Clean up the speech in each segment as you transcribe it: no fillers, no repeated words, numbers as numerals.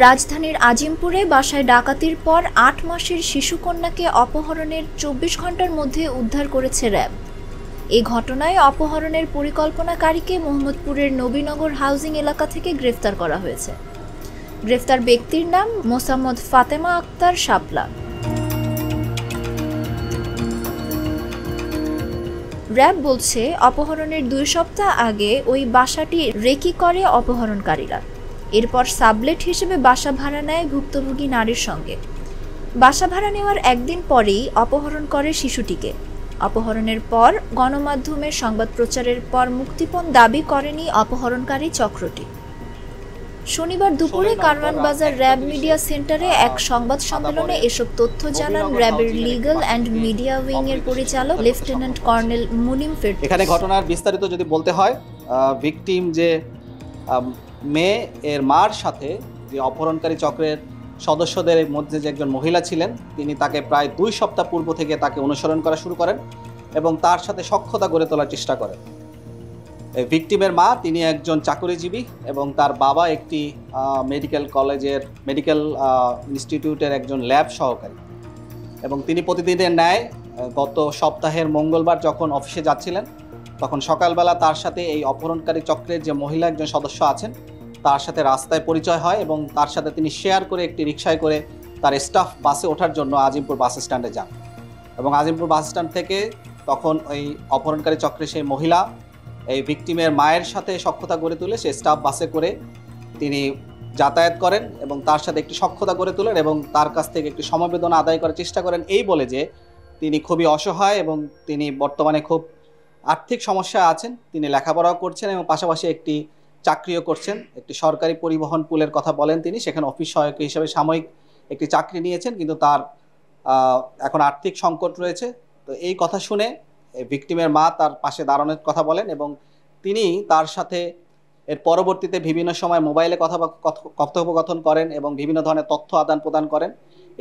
রাজধানীর আজিমপুরে বাসায় ডাকাতির পর ৮ মাসের শিশুকন্যাকে অপহরণের ২৪ ঘণ্টার মধ্যে উদ্ধার করেছে র্যাব। এই ঘটনায় অপহরণের পরিকল্পনাকারীকে মোহাম্মদপুরের নবীনগর হাউজিং এলাকা থেকে গ্রেফতার করা হয়েছে। গ্রেফতার ব্যক্তির নাম মোসাম্মদ ফাতেমা আক্তার শাপলা। র্যাব বলছে, অপহরণের ২ সপ্তাহ আগে ওই বাসাটি রেকি করে অপহরণকারীরা। এরপর সাবলেট হিসেবে বাসা ভাড়া নেয় ভুক্তভোগী নারীর সঙ্গে। বাসা ভাড়া নেওয়ার একদিন পরেই অপহরণ করে শিশুটিকে। অপহরণের পর গণমাধ্যমের সংবাদ প্রচারের পর মুক্তিপণ দাবি করেনি অপহরণকারী চক্রটি। শনিবার দুপুরে কারওয়ান বাজার র্যাব মিডিয়া সেন্টারে এক সংবাদ সম্মেলনে এসব তথ্য জানান র্যাবের লিগ্যাল অ্যান্ড মিডিয়া উইং এর পরিচালক লেফটেন্যান্ট কর্নেল মুনিম ফেরদৌস। এখানে ঘটনার বিস্তারিত যদি বলতে হয়, ভিকটিম যে মেয়ে এর মার সাথে যে অপহরণকারী চক্রের সদস্যদের মধ্যে যে একজন মহিলা ছিলেন, তিনি তাকে প্রায় ২ সপ্তাহ পূর্ব থেকে তাকে অনুসরণ করা শুরু করেন এবং তার সাথে সখ্যতা গড়ে তোলার চেষ্টা করেন। ভিকটিমের মা, তিনি একজন চাকরিজীবী এবং তার বাবা একটি মেডিকেল ইনস্টিটিউটের একজন ল্যাব সহকারী। এবং তিনি প্রতিদিনের ন্যায় গত সপ্তাহের মঙ্গলবার যখন অফিসে যাচ্ছিলেন, তখন সকালবেলা তার সাথে এই অপহরণকারী চক্রের যে মহিলা একজন সদস্য আছেন, তার সাথে রাস্তায় পরিচয় হয় এবং তার সাথে তিনি শেয়ার করে একটি রিকশায় করে তার স্টাফ বাসে ওঠার জন্য আজিমপুর বাস স্ট্যান্ডে যান। এবং আজিমপুর বাস স্ট্যান্ড থেকে তখন ওই অপহরণকারী চক্রের সেই মহিলা এই ভিকটিমের মায়ের সাথে সখ্যতা গড়ে তুলে সে স্টাফ বাসে করে তিনি যাতায়াত করেন এবং তার সাথে একটি সখ্যতা গড়ে তোলেন এবং তার কাছ থেকে একটি সমবেদনা আদায় করার চেষ্টা করেন, এই বলে যে তিনি খুবই অসহায় এবং তিনি বর্তমানে খুব আর্থিক সমস্যা আছেন। তিনি লেখাপড়াও করছেন এবং পাশাপাশি একটি চাকরিও করছেন। একটি সরকারি পরিবহন পুলের কথা বলেন তিনি, সেখানে অফিস সহায়ক হিসেবে সাময়িক একটি চাকরি নিয়েছেন, কিন্তু তার এখন আর্থিক সংকট রয়েছে। তো এই কথা শুনে ভিকটিমের মা তার পাশে দাঁড়ানোর কথা বলেন এবং তিনি তার সাথে এর পরবর্তীতে বিভিন্ন সময় মোবাইলে কথোপকথন করেন এবং বিভিন্ন ধরনের তথ্য আদান প্রদান করেন।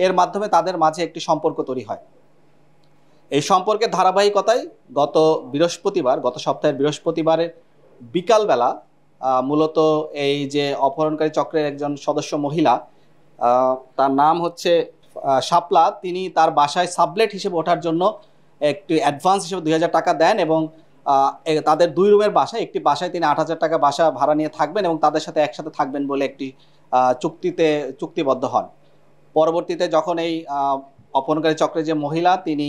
এর মাধ্যমে তাদের মাঝে একটি সম্পর্ক তৈরি হয়। এই সম্পর্কের ধারাবাহিকতায় গত সপ্তাহের বৃহস্পতিবারের বিকালবেলা মূলত এই যে অপহরণকারী চক্রের একজন সদস্য মহিলা, তার নাম হচ্ছে শাপলা, তিনি তার বাসায় সাবলেট হিসেবে ওঠার জন্য একটি অ্যাডভান্স হিসেবে ২০০০ টাকা দেন এবং তাদের 2 রুমের বাসায় একটি বাসায় তিনি ৮,০০০ টাকা বাসা ভাড়া নিয়ে থাকবেন এবং তাদের সাথে একসাথে থাকবেন বলে একটি চুক্তিবদ্ধ হন। পরবর্তীতে যখন এই অপহরণকারী চক্রের যে মহিলা, তিনি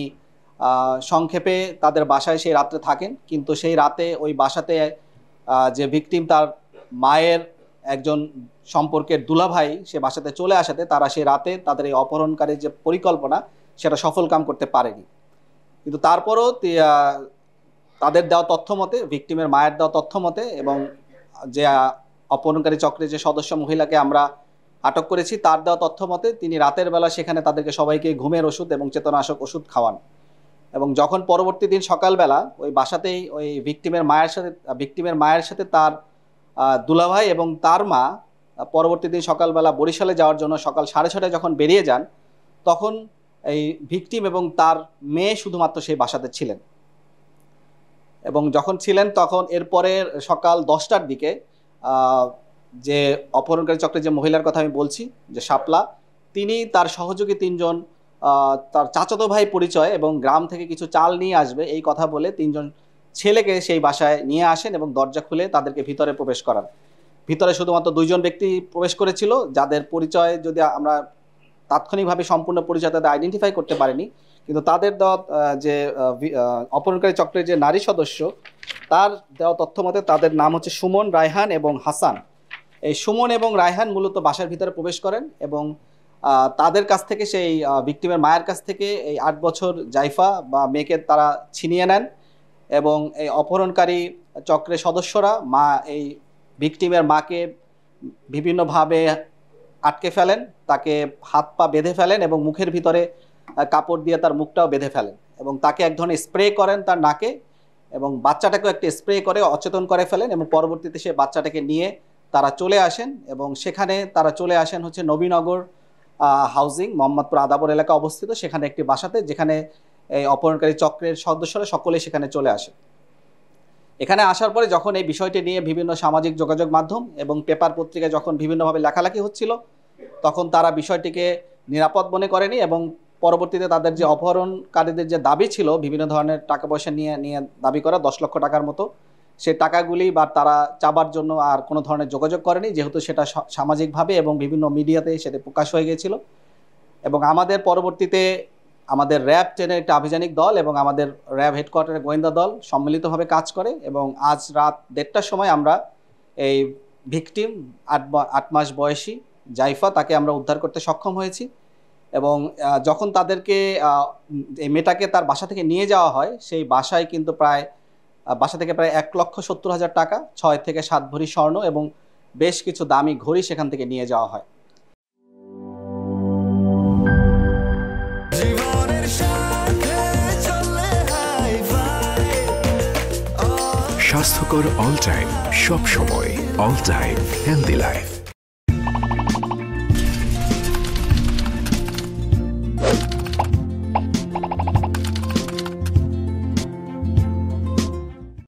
সংক্ষেপে তাদের বাসায় সেই রাত্রে থাকেন, কিন্তু সেই রাতে ওই বাসাতে যে ভিকটিম তার মায়ের একজন সম্পর্কের দুলাভাই সে বাসাতে চলে আসাতে তারা সেই রাতে তাদের এই অপহরণকারীর যে পরিকল্পনা সেটা সফল কাম করতে পারেনি। কিন্তু তারপরও তাদের দেওয়া তথ্য মতে, ভিকটিমের মায়ের দেওয়া তথ্য মতে এবং যে অপহরণকারী চক্রের যে সদস্য মহিলাকে আমরা আটক করেছি তার দেওয়া তথ্য মতে তিনি রাতের বেলা সেখানে তাদেরকে সবাইকে ঘুমের ওষুধ এবং চেতনানাশক ওষুধ খাওয়ান। এবং যখন পরবর্তী দিন সকালবেলা ওই বাসাতেই ওই ভিকটিমের মায়ের সাথে তার দুলাভাই এবং তার মা পরবর্তী দিন সকালবেলা বরিশালে যাওয়ার জন্য সকাল 6:30টায় যখন বেরিয়ে যান, তখন এই ভিকটিম এবং তার মেয়ে শুধুমাত্র সেই বাসাতে ছিলেন। এবং যখন ছিলেন তখন এরপরে সকাল 10টার দিকে যে অপহরণকারী চক্রের যে মহিলার কথা আমি বলছি, যে শাপলা, তিনি তার সহযোগী 3 জন তার চাচাতো ভাই পরিচয় এবং গ্রাম থেকে কিছু চাল নিয়ে আসবে এই কথা বলে 3 জন ছেলেকে সেই বাসায় নিয়ে আসেন এবং দরজা খুলে তাদেরকে ভিতরে প্রবেশ করান। ভিতরে শুধুমাত্র 2 জন ব্যক্তি প্রবেশ করেছিল, যাদের পরিচয় যদি আমরা তাৎক্ষণিকভাবে সম্পূর্ণ পরিচয় তাদের আইডেন্টিফাই করতে পারিনি, কিন্তু তাদের দেওয়া যে অপহরণকারী চক্রের যে নারী সদস্য, তার দেওয়া তথ্য মতে তাদের নাম হচ্ছে সুমন, রায়হান এবং হাসান। এই সুমন এবং রায়হান মূলত বাসার ভিতরে প্রবেশ করেন এবং তাদের কাছ থেকে সেই ভিকটিমের মায়ের কাছ থেকে এই 8 বছর জাইফা বা মেয়েকে তারা ছিনিয়ে নেন এবং এই অপহরণকারী চক্রের সদস্যরা এই ভিকটিমের মাকে বিভিন্নভাবে আটকে ফেলেন, তাকে হাত পা বেঁধে ফেলেন এবং মুখের ভিতরে কাপড় দিয়ে তার মুখটাও বেঁধে ফেলেন এবং তাকে এক ধরনের স্প্রে করেন তার নাকে এবং বাচ্চাটাকেও একটি স্প্রে করে অচেতন করে ফেলেন এবং পরবর্তীতে সে বাচ্চাটাকে নিয়ে তারা চলে আসেন এবং সেখানে তারা চলে আসেন হচ্ছে নবীনগর হাউজিং, মোহাম্মদপুর আদাবর এলাকা অবস্থিত, সেখানে একটি বাসাতে, যেখানে এই অপহরণকারী চক্রের সদস্যরা সকলেই সেখানে চলে আসে। এখানে আসার পরে যখন এই বিষয়টি নিয়ে বিভিন্ন সামাজিক যোগাযোগ মাধ্যম এবং পেপার পত্রিকায় যখন বিভিন্নভাবে লেখালেখি হচ্ছিল, তখন তারা বিষয়টিকে নিরাপদ মনে করেনি এবং পরবর্তীতে তাদের যে অপহরণকারীদের যে দাবি ছিল বিভিন্ন ধরনের টাকা পয়সা নিয়ে নিয়ে দাবি করা 10 লক্ষ টাকার মতো, সে টাকাগুলি বা তারা চাবার জন্য আর কোনো ধরনের যোগাযোগ করেনি, যেহেতু সেটা সামাজিকভাবে এবং বিভিন্ন মিডিয়াতে সেটা প্রকাশ হয়ে গিয়েছিল। এবং আমাদের পরবর্তীতে আমাদের র্যাব 10-এর একটা আভিযানিক দল এবং আমাদের র্যাব হেডকোয়ার্টারের গোয়েন্দা দল সম্মিলিতভাবে কাজ করে এবং আজ রাত 1:30টার সময় আমরা এই ভিকটিম 8 মাস বয়সী জাইফা, তাকে আমরা উদ্ধার করতে সক্ষম হয়েছি। এবং যখন তাদেরকে এই মেয়েটাকে তার বাসা থেকে নিয়ে যাওয়া হয়, সেই বাসায় কিন্তু বাসা থেকে প্রায় 1,70,000 টাকা, 6 থেকে 7 ভরি স্বর্ণ এবং বেশ কিছু দামি ঘড়ি সেখান থেকে নিয়ে যাওয়া হয়। স্বাস্থ্যকর অল টাইম, সব সময় অল টাইম হেলদি লাইফ।